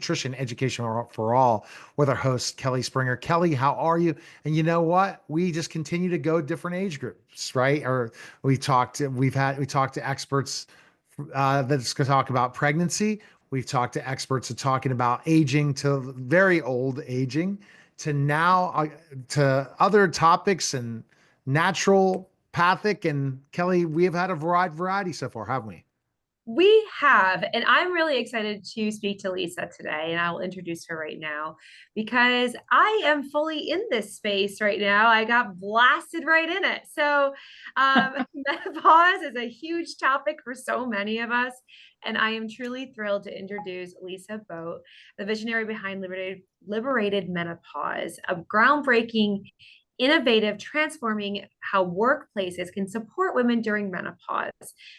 Nutrition Education for All with our host, Kelly Springer. Kelly, how are you? And you know what? We just continue to go different age groups, right? Or we talked to experts that's going to talk about pregnancy. We've talked to experts that talking about aging to very old aging to now to other topics and natural pathic. And Kelly, we have had a variety so far, haven't we? We have, and I'm really excited to speak to Lisa today, and I'll introduce her right now because I am fully in this space right now. I got blasted right in it. Menopause is a huge topic for so many of us, and I am truly thrilled to introduce Lisa Boate, the visionary behind Liberated Menopause, a groundbreaking innovative, transforming how workplaces can support women during menopause.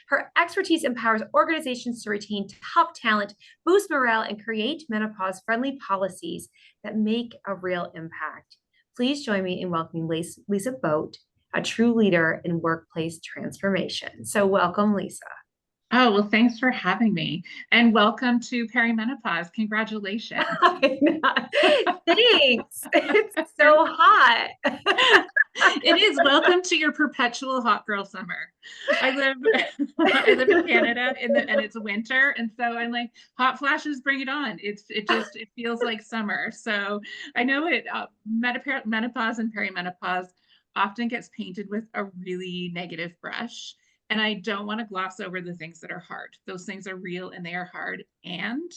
Her expertise empowers organizations to retain top talent, boost morale, and create menopause friendly policies that make a real impact. Please join me in welcoming Lisa Boate, a true leader in workplace transformation. So, welcome, Lisa. Oh, well, thanks for having me. And welcome to Perimenopause. Congratulations. Thanks. It's so hot. It is. Welcome to your perpetual hot girl summer. I live I live in Canada and it's winter. And so I'm like, hot flashes, bring it on. It feels like summer. So I know menopause and perimenopause often gets painted with a really negative brush. And I don't want to gloss over the things that are hard. Those things are real and they are hard. And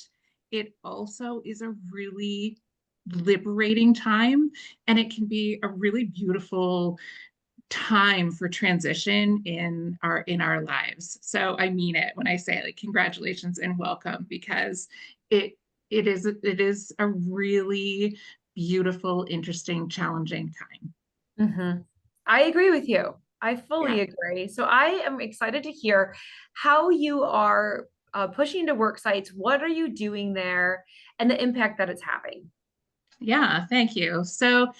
it also is a really liberating time. And it can be a really beautiful time for transition in our lives. So I mean it when I say like congratulations and welcome because it it is a really beautiful, interesting, challenging time. Mhm. I agree with you. I fully Yeah. agree. So I am excited to hear how you are pushing to work sites. What are you doing there and the impact that it's having? Yeah, thank you. So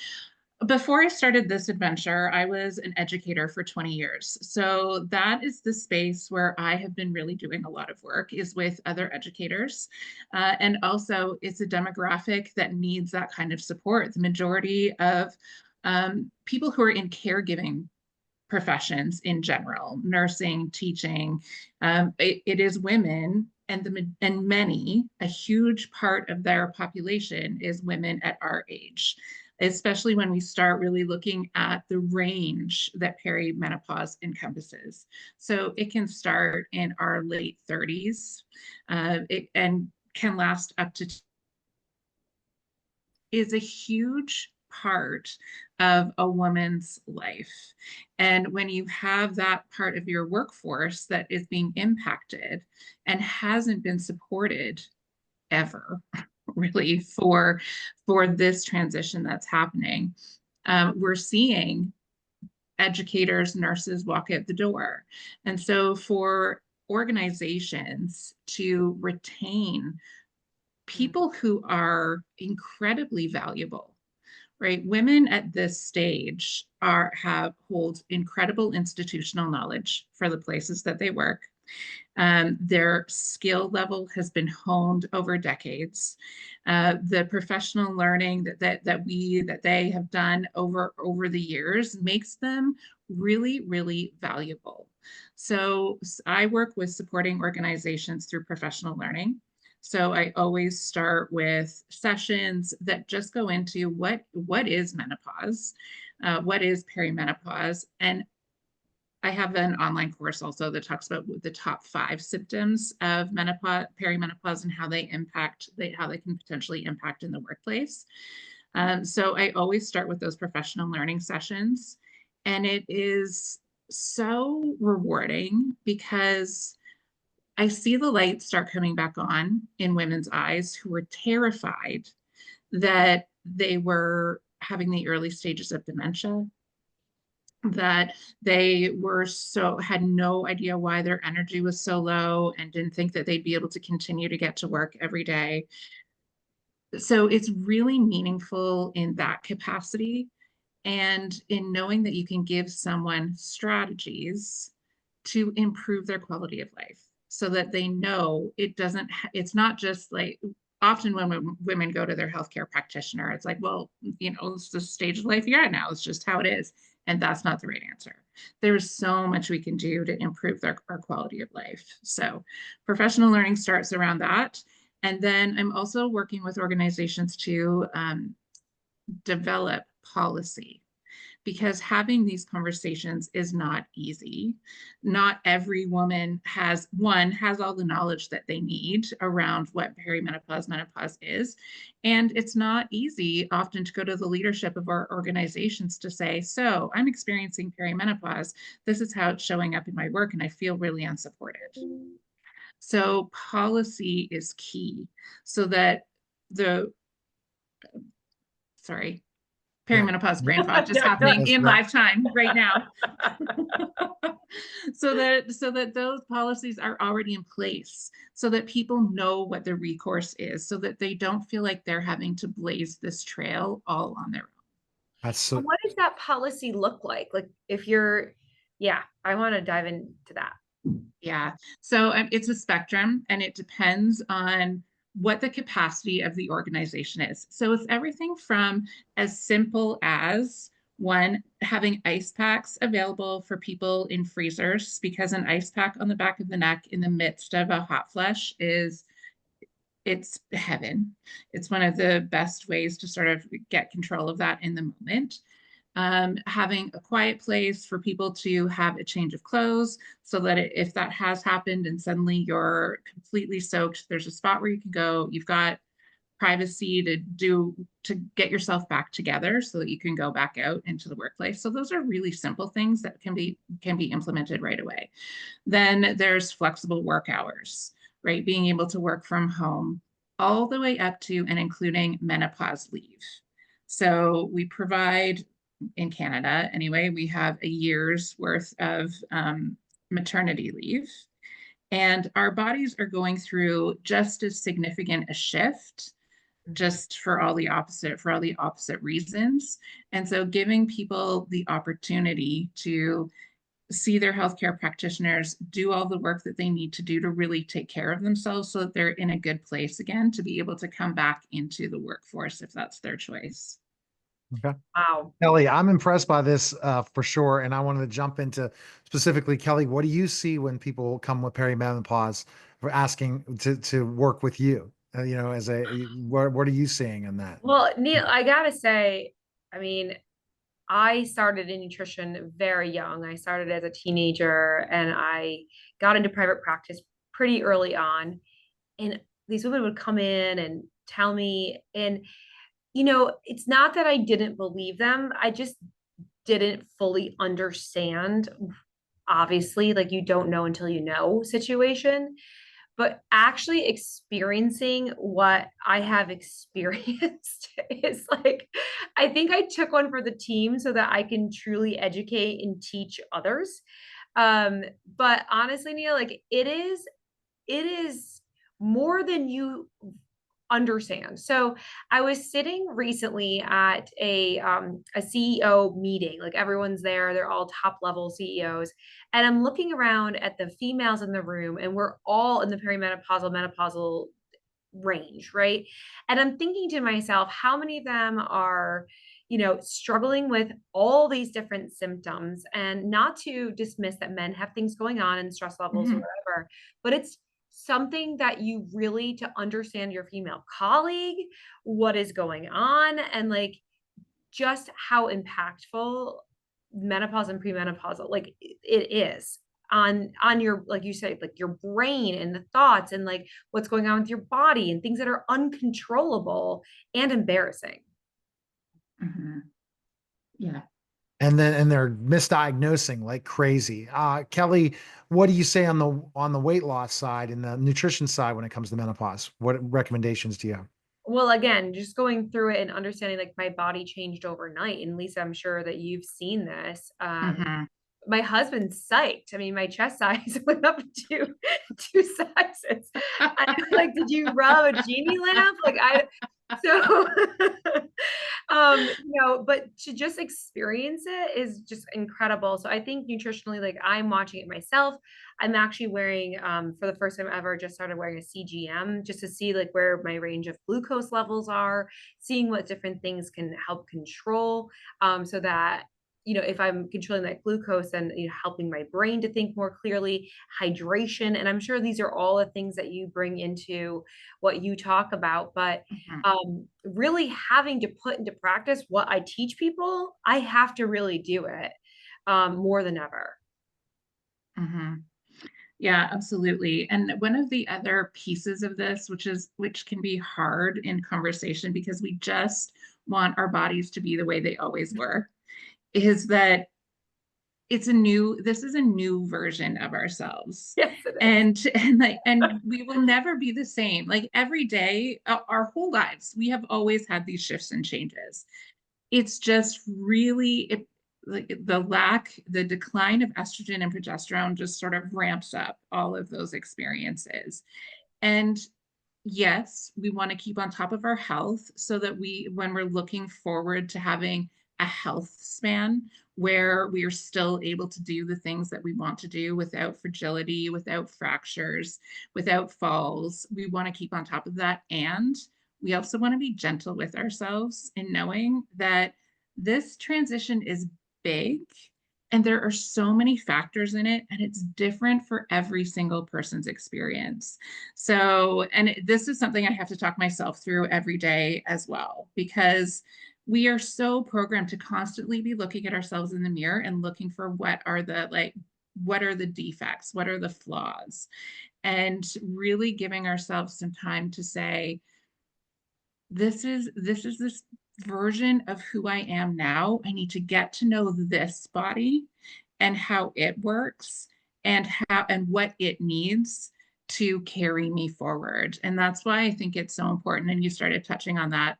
before I started this adventure, I was an educator for 20 years. So that is the space where I have been really doing a lot of work is with other educators. And also it's a demographic that needs that kind of support. The majority of people who are in caregiving professions in general, nursing, teaching, it is women and many, a huge part of their population is women at our age, especially when we start really looking at the range that perimenopause encompasses. So it can start in our late 30s, and can last up to is a huge part of a woman's life. And when you have that part of your workforce that is being impacted and hasn't been supported ever, really, for this transition that's happening, we're seeing educators, nurses walk out the door. And so for organizations to retain people who are incredibly valuable, right? Women at this stage have hold incredible institutional knowledge for the places that they work. Their skill level has been honed over decades. The professional learning that they have done over the years makes them really, really valuable. So I work with supporting organizations through professional learning. So I always start with sessions that just go into what is menopause, what is perimenopause, and I have an online course also that talks about the top 5 symptoms of menopause, perimenopause, and how they can potentially impact in the workplace. So I always start with those professional learning sessions, and it is so rewarding because I see the light start coming back on in women's eyes who were terrified that they were having the early stages of dementia, that they had no idea why their energy was so low and didn't think that they'd be able to continue to get to work every day. So it's really meaningful in that capacity and in knowing that you can give someone strategies to improve their quality of life so that they know it's not just like often when women go to their healthcare practitioner, it's like, well, it's the stage of life you're at now. It's just how it is. And that's not the right answer. There's so much we can do to improve our quality of life. So professional learning starts around that. And then I'm also working with organizations to develop policy, because having these conversations is not easy. Not every woman has all the knowledge that they need around what perimenopause, menopause is. And it's not easy often to go to the leadership of our organizations to say, so I'm experiencing perimenopause. This is how it's showing up in my work, and I feel really unsupported. So policy is key, so that perimenopause brain fog just happening in live time right now. so that those policies are already in place, so that people know what the recourse is, so that they don't feel like they're having to blaze this trail all on their own. What does that policy look like? Like if you're, I want to dive into that. Yeah. So it's a spectrum, and it depends on what the capacity of the organization is. So it's everything from as simple as one, having ice packs available for people in freezers, because an ice pack on the back of the neck in the midst of a hot flush it's heaven. It's one of the best ways to sort of get control of that in the moment. Having a quiet place for people to have a change of clothes, so that if that has happened and suddenly you're completely soaked, there's a spot where you can go. You've got privacy to get yourself back together so that you can go back out into the workplace. So those are really simple things that can be implemented right away. Then there's flexible work hours, right? Being able to work from home, all the way up to and including menopause leave. So we provide, in Canada anyway, we have a year's worth of maternity leave. And our bodies are going through just as significant a shift, just for all the opposite reasons. And so giving people the opportunity to see their healthcare practitioners, do all the work that they need to do to really take care of themselves, so that they're in a good place again to be able to come back into the workforce if that's their choice. Okay. Wow. Kelly, I'm impressed by this for sure. And I wanted to jump into specifically, Kelly, what do you see when people come with perimenopause for asking to work with you? As what are you seeing in that? Well, Neil, I gotta say, I mean, I started in nutrition very young. I started as a teenager, and I got into private practice pretty early on. And these women would come in and tell me, and it's not that I didn't believe them. I just didn't fully understand. Obviously, like you don't know until you know situation, but actually experiencing what I have experienced is like, I think I took one for the team so that I can truly educate and teach others. But honestly, Neil, like it is more than you understand. So I was sitting recently at a CEO meeting, like everyone's there, they're all top level CEOs. And I'm looking around at the females in the room, and we're all in the menopausal range, right? And I'm thinking to myself, how many of them are, struggling with all these different symptoms? And not to dismiss that men have things going on and stress levels or whatever, but it's something that you really, to understand your female colleague, what is going on, and like just how impactful menopause and premenopausal like it is on your, like you said, like your brain and the thoughts and like what's going on with your body and things that are uncontrollable and embarrassing. Yeah. And they're misdiagnosing like crazy. Kelly, what do you say on the weight loss side and the nutrition side when it comes to menopause? What recommendations do you have? Well, again, just going through it and understanding like my body changed overnight. And Lisa, I'm sure that you've seen this. My husband's psyched. I mean, my chest size went up two sizes. I'm like, did you rub a genie lamp? So But to just experience it is just incredible. So I think nutritionally, like I'm watching it myself. I'm actually wearing, for the first time ever, just started wearing a CGM just to see like where my range of glucose levels are, seeing what different things can help control, so that if I'm controlling that glucose and helping my brain to think more clearly, hydration. And I'm sure these are all the things that you bring into what you talk about. But Mhm. really having to put into practice what I teach people, I have to really do it more than ever. Mhm. Yeah, absolutely. And one of the other pieces of this, which can be hard in conversation because we just want our bodies to be the way they always were, is that this is a new version of ourselves. Yes, it is. And we will never be the same. Like every day, our whole lives, we have always had these shifts and changes. It's just really like the decline of estrogen and progesterone just sort of ramps up all of those experiences. And yes, we want to keep on top of our health so that when we're looking forward to having a health span where we are still able to do the things that we want to do without fragility, without fractures, without falls, we want to keep on top of that. And we also want to be gentle with ourselves in knowing that this transition is big and there are so many factors in it, and it's different for every single person's experience. So, and this is something I have to talk myself through every day as well, because we are so programmed to constantly be looking at ourselves in the mirror and looking for what are the defects, what are the flaws, and really giving ourselves some time to say, this version of who I am now. I need to get to know this body and how it works and what it needs to carry me forward. And that's why I think it's so important. And you started touching on that,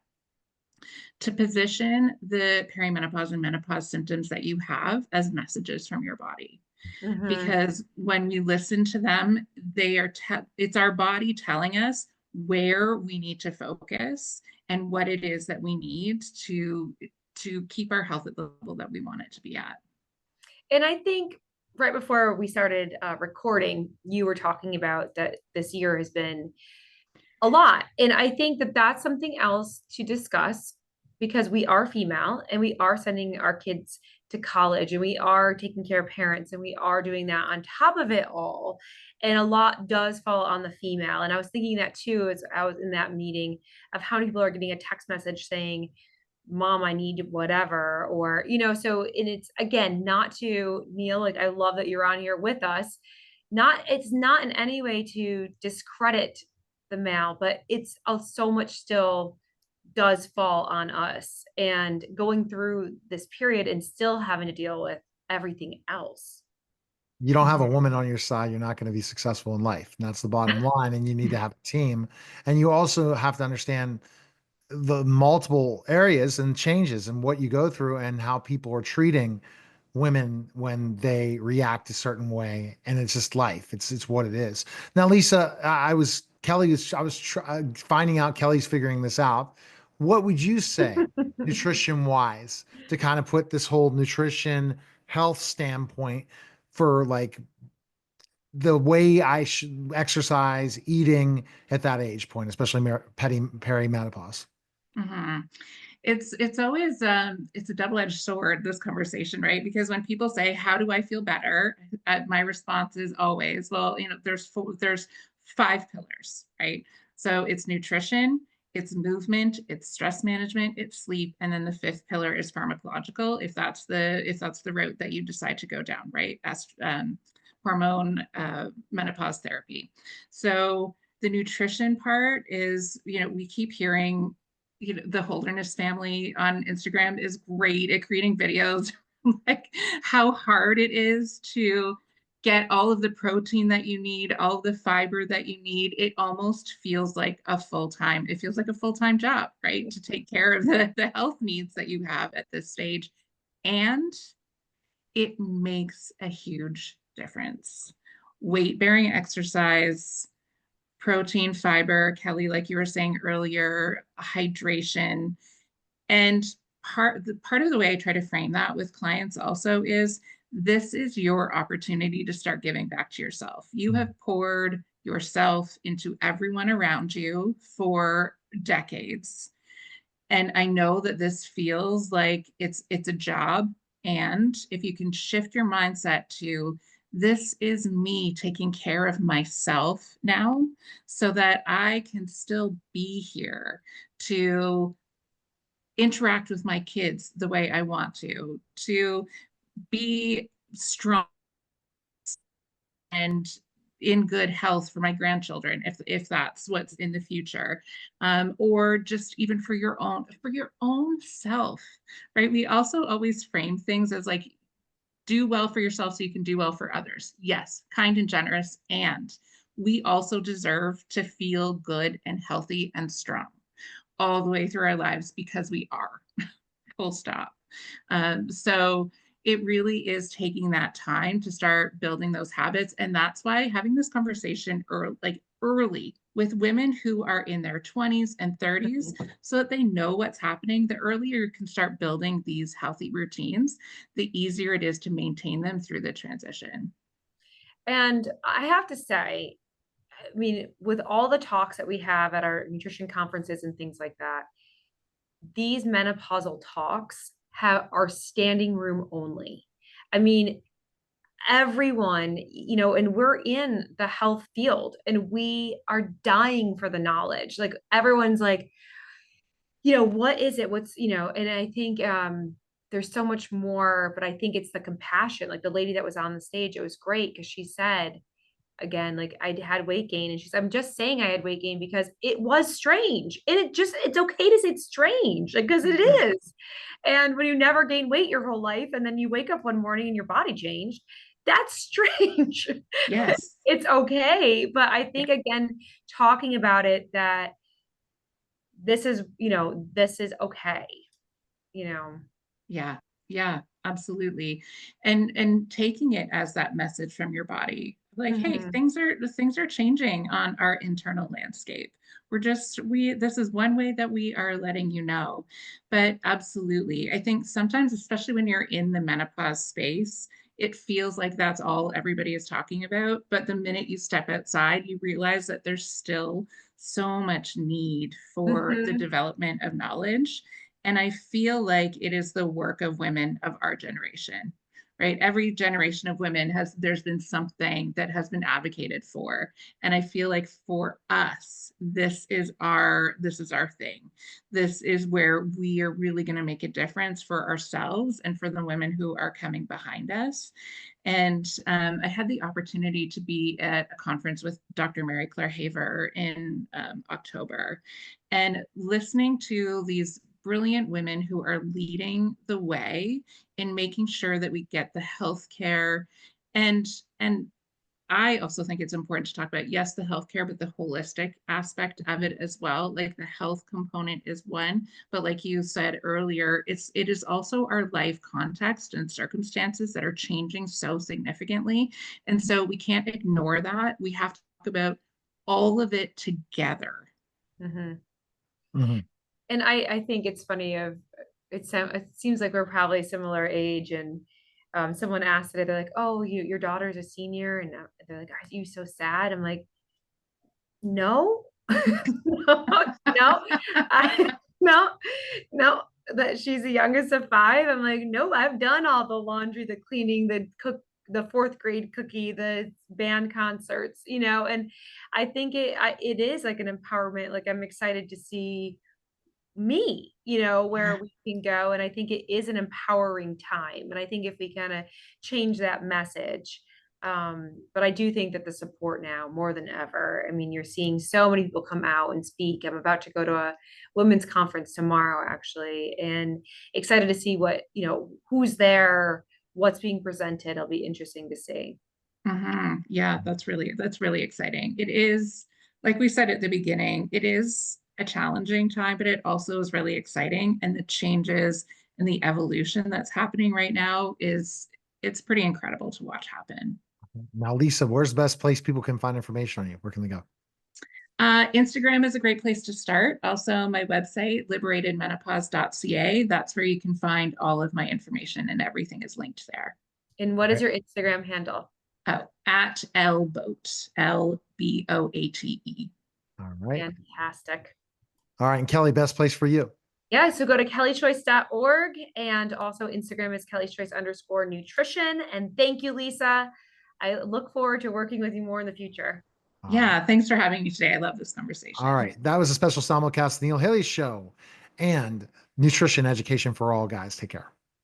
to position the perimenopause and menopause symptoms that you have as messages from your body. Mhm. Because when we listen to them, it's our body telling us where we need to focus and what it is that we need to keep our health at the level that we want it to be at. And I think right before we started recording, you were talking about that this year has been a lot. And I think that that's something else to discuss because we are female and we are sending our kids to college and we are taking care of parents and we are doing that on top of it all. And a lot does fall on the female. And I was thinking that too as I was in that meeting of how many people are getting a text message saying, Mom, I need whatever, or, so, and it's again, not to Neil, like, I love that you're on here with us. It's not in any way to discredit the male, but it's so much still does fall on us and going through this period and still having to deal with everything else. You don't have a Mhm. woman on your side, you're not going to be successful in life. And that's the bottom line. And you need to have a team. And you also have to understand the multiple areas and changes and what you go through and how people are treating women when they react a certain way. And it's just life. It's what it is. Now, Lisa, I was finding out Kelly's figuring this out. What would you say, nutrition wise, to kind of put this whole nutrition health standpoint for like the way I should exercise, eating at that age point, especially perimenopause? Mhm. It's always it's a double-edged sword, this conversation, right? Because when people say, how do I feel better, my response is always, well, there's five pillars, right? So it's nutrition, it's movement, it's stress management, it's sleep, and then the fifth pillar is pharmacological, if that's the route that you decide to go down, right? Hormone menopause therapy. So the nutrition part is, we keep hearing, the Holderness family on Instagram is great at creating videos, like how hard it is to get all of the protein that you need, all of the fiber that you need. It almost feels like it feels like a full-time job, right? To take care of the health needs that you have at this stage. And it makes a huge difference. Weight bearing exercise, protein, fiber, Kelly, like you were saying earlier, hydration. And part of the way I try to frame that with clients also is, this is your opportunity to start giving back to yourself. You have poured yourself into everyone around you for decades. And I know that this feels like it's a job. And if you can shift your mindset to, this is me taking care of myself now, so that I can still be here to interact with my kids the way I want to be strong and in good health for my grandchildren, if that's what's in the future, or just even for your own self, right? We also always frame things as like, do well for yourself so you can do well for others. Yes, kind and generous, and we also deserve to feel good and healthy and strong all the way through our lives, because we are. Full stop. So it really is taking that time to start building those habits. And that's why having this conversation early with women who are in their 20s and 30s, so that they know what's happening. The earlier you can start building these healthy routines, the easier it is to maintain them through the transition. And I have to say, I mean, with all the talks that we have at our nutrition conferences and things like that, these menopausal talks are standing room only. I mean, everyone, and we're in the health field and we are dying for the knowledge. Like everyone's like, what is it? And I think there's so much more, but I think it's the compassion. Like the lady that was on the stage, it was great because she said, again, like I had weight gain, and she's, I'm just saying I had weight gain because it was strange. And it's okay to say it's strange, like, because it is. And when you never gain weight your whole life, and then you wake up one morning and your body changed, that's strange. Yes. It's okay. But I think, again, talking about it, that this is, this is okay, you know. Yeah. Yeah, absolutely. And taking it as that message from your body, like, hey, Mhm. things are changing on our internal landscape. This is one way that we are letting you know. But absolutely, I think sometimes, especially when you're in the menopause space, it feels like that's all everybody is talking about. But the minute you step outside, you realize that there's still so much need for the Mhm. development of knowledge. And I feel like it is the work of women of our generation, right? Every generation of women there's been something that has been advocated for. And I feel like for us, this is our thing. This is where we are really going to make a difference for ourselves and for the women who are coming behind us. And I had the opportunity to be at a conference with Dr. Mary Claire Haver in October, and listening to these brilliant women who are leading the way in making sure that we get the healthcare. And I also think it's important to talk about, yes, the healthcare, but the holistic aspect of it as well. Like the health component is one, but like you said earlier, it is also our life context and circumstances that are changing so significantly. And so we can't ignore that. We have to talk about all of it together. Mhm. Mhm. And I think it's funny it seems like we're probably similar age, and someone asked it, they're like, oh, your daughter's a senior, and they're like, are you so sad? I'm like, no. No, no, no, no, that she's the youngest of five. I'm like, no, I've done all the laundry, the cleaning, the fourth grade cookie, the band concerts, and I think it is like an empowerment. Like I'm excited to see me, where Yeah. we can go. And I think it is an empowering time. And I think if we kind of change that message, but I do think that the support now more than ever, I mean, you're seeing so many people come out and speak. I'm about to go to a women's conference tomorrow, actually, and excited to see who's there, what's being presented. It'll be interesting to see. Yeah, that's really exciting. It is, like we said at the beginning, it is a challenging time, but it also is really exciting. And the changes and the evolution that's happening right now it's pretty incredible to watch happen. Now, Lisa, where's the best place people can find information on you? Where can they go? Instagram is a great place to start. Also, my website, liberatedmenopause.ca. That's where you can find all of my information, and everything is linked there. And what is your Instagram handle? Oh, at Lboate, Lboate. All right. Fantastic. All right. And Kelly, best place for you. Yeah, so go to kellychoice.org, and also Instagram is kellychoice_nutrition. And thank you, Lisa. I look forward to working with you more in the future. Yeah, thanks for having me today. I love this conversation. All right. That was a special simulcast, Neil Haley Show and nutrition education for all, guys. Take care.